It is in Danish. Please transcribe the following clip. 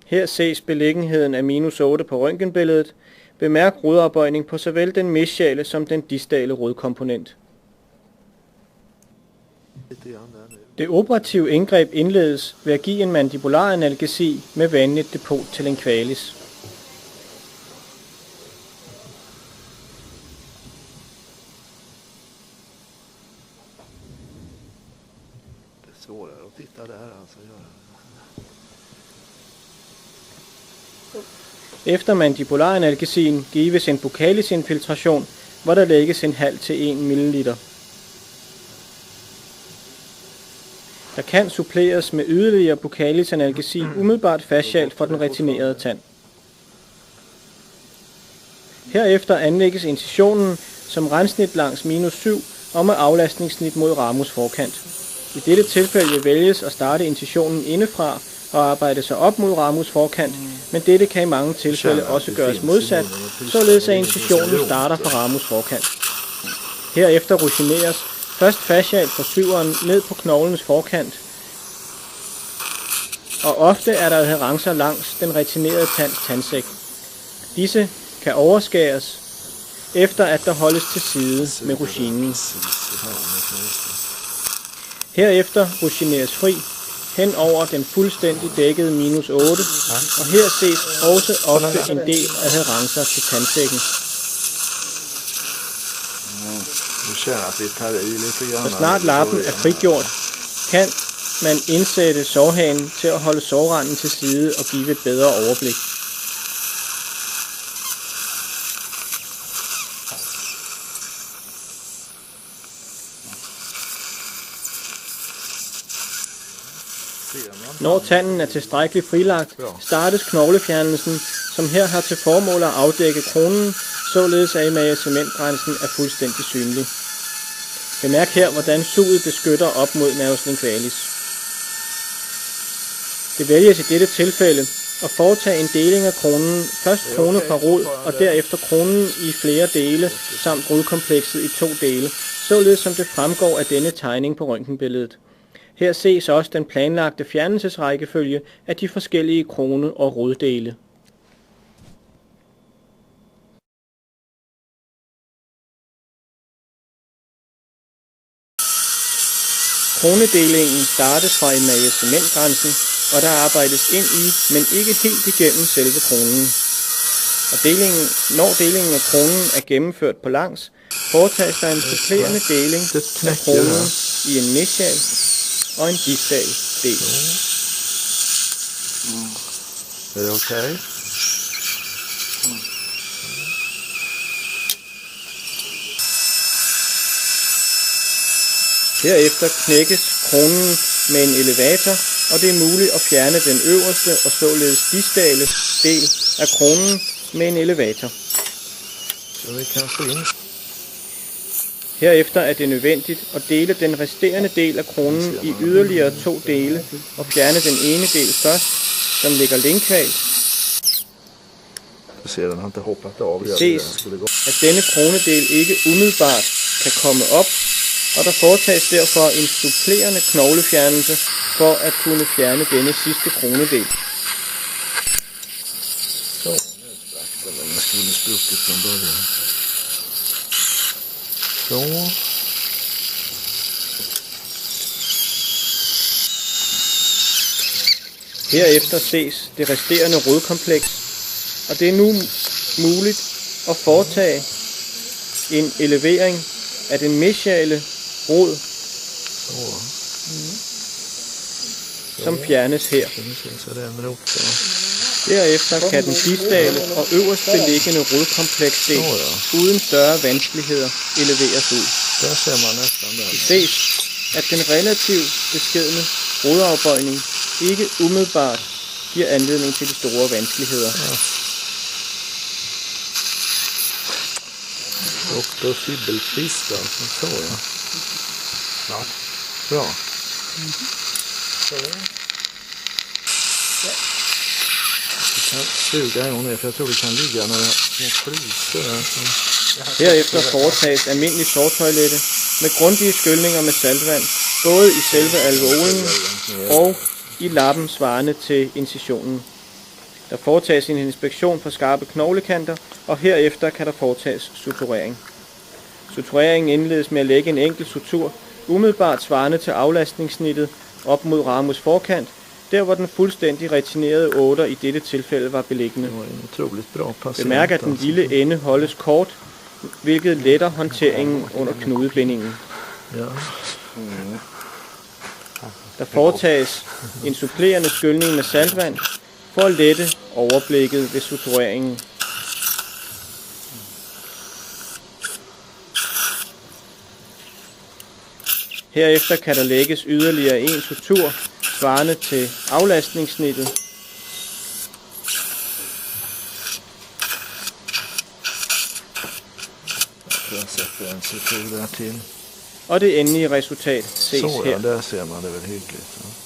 Her ses beliggenheden af -8 på røntgenbilledet. Bemærk rodafbøjning på såvel den mesiale som den distale rodkomponent. Det operative indgreb indledes ved at give en mandibularanalgesi med vanligt depot til en qualis. Efter mandibularanalgesien gives en buccalisinfiltration, hvor der lægges en halv til 1 ml. Der kan suppleres med yderligere buccalisanalgesi umiddelbart fascialt for den retinerede tand. Herefter anlægges incisionen som rensnit langs -7 og med aflastningssnit mod ramus forkant. I dette tilfælde vælges at starte incisionen indefra og arbejde sig op mod ramus forkant, men dette kan i mange tilfælde også gøres modsat, således at incisionen starter fra ramus forkant. Herefter rugineres først fascialt fra syveren ned på knoglens forkant, og ofte er der adherencer langs den retinerede tands tandsæk. Disse kan overskæres, efter at der holdes til side med ruginen. Herefter rugineres fri hen over den fuldstændig dækkede -8, og her ses også ofte en del adherencer til tandsækken. Så snart lappen er frigjort, kan man indsætte sårhagen til at holde sårranden til side og give et bedre overblik. Når tanden er tilstrækkeligt frilagt, startes knoglefjernelsen, som her har til formål at afdække kronen, således at emagementgrænsen er fuldstændig synlig. Bemærk her, hvordan suget beskytter op mod nervus lingualis. Det vælges i dette tilfælde at foretage en deling af kronen, først krone fra rod og derefter kronen i flere dele, samt rodkomplekset i 2 dele, således som det fremgår af denne tegning på røntgenbilledet. Her ses også den planlagte fjernelsesrækkefølge af de forskellige krone- og roddele. Kronedelingen startes fra emagementgrænsen, og der arbejdes ind i, men ikke helt igennem selve kronen. Og når delingen af kronen er gennemført på langs, foretages der en supplerende deling af kronen i en mesial og en distal del. Er det okay? Herefter knækkes kronen med en elevator, og det er muligt at fjerne den øverste og således distale del af kronen med en elevator. Så vi kan få ind. Herefter er det nødvendigt at dele den resterende del af kronen i yderligere 2 dele og fjerne den ene del først, som ligger linkvalt. Det ses, at denne kronedel ikke umiddelbart kan komme op, og der foretages derfor en supplerende knoglefjernelse for at kunne fjerne denne sidste kronedel. Herefter ses det resterende rodkompleks, og det er nu muligt at foretage en elevering af den mesiale rod, som fjernes her. Derefter kan den distale og øverst beliggende rodkompleksdel uden større vanskeligheder eleveres ud. Det ses, at den relativt beskedne rodafbøjning ikke umiddelbart giver anledning til de store vanskeligheder. Dr. Fibbelqvist alltså, så ja. Ja, bra. Så. Vi kan suga igång det, för jag tror det kan ligga några små fliser där. Herefter foretages almindelig sårtoilette med grundige skyldninger med saltvand, både i selve alveolen og i lappen svarende til incisionen. Der foretages en inspektion på skarpe knoglekanter, og herefter kan der foretages suturering. Sutureringen indledes med at lægge en enkelt sutur, umiddelbart svarende til aflastningssnittet, op mod ramus forkant, der hvor den fuldstændig retinerede 8 i dette tilfælde var beliggende. Bemærk, at den lille ende holdes kort, hvilket letter håndteringen under knudebindingen. Der foretages en supplerende skyldning med saltvand for at lette overblikket ved sutureringen. Herefter kan der lægges yderligere en sutur, svarende til aflastningssnittet. Og det endelige resultat ses her. Der ser man det vel hyggeligt.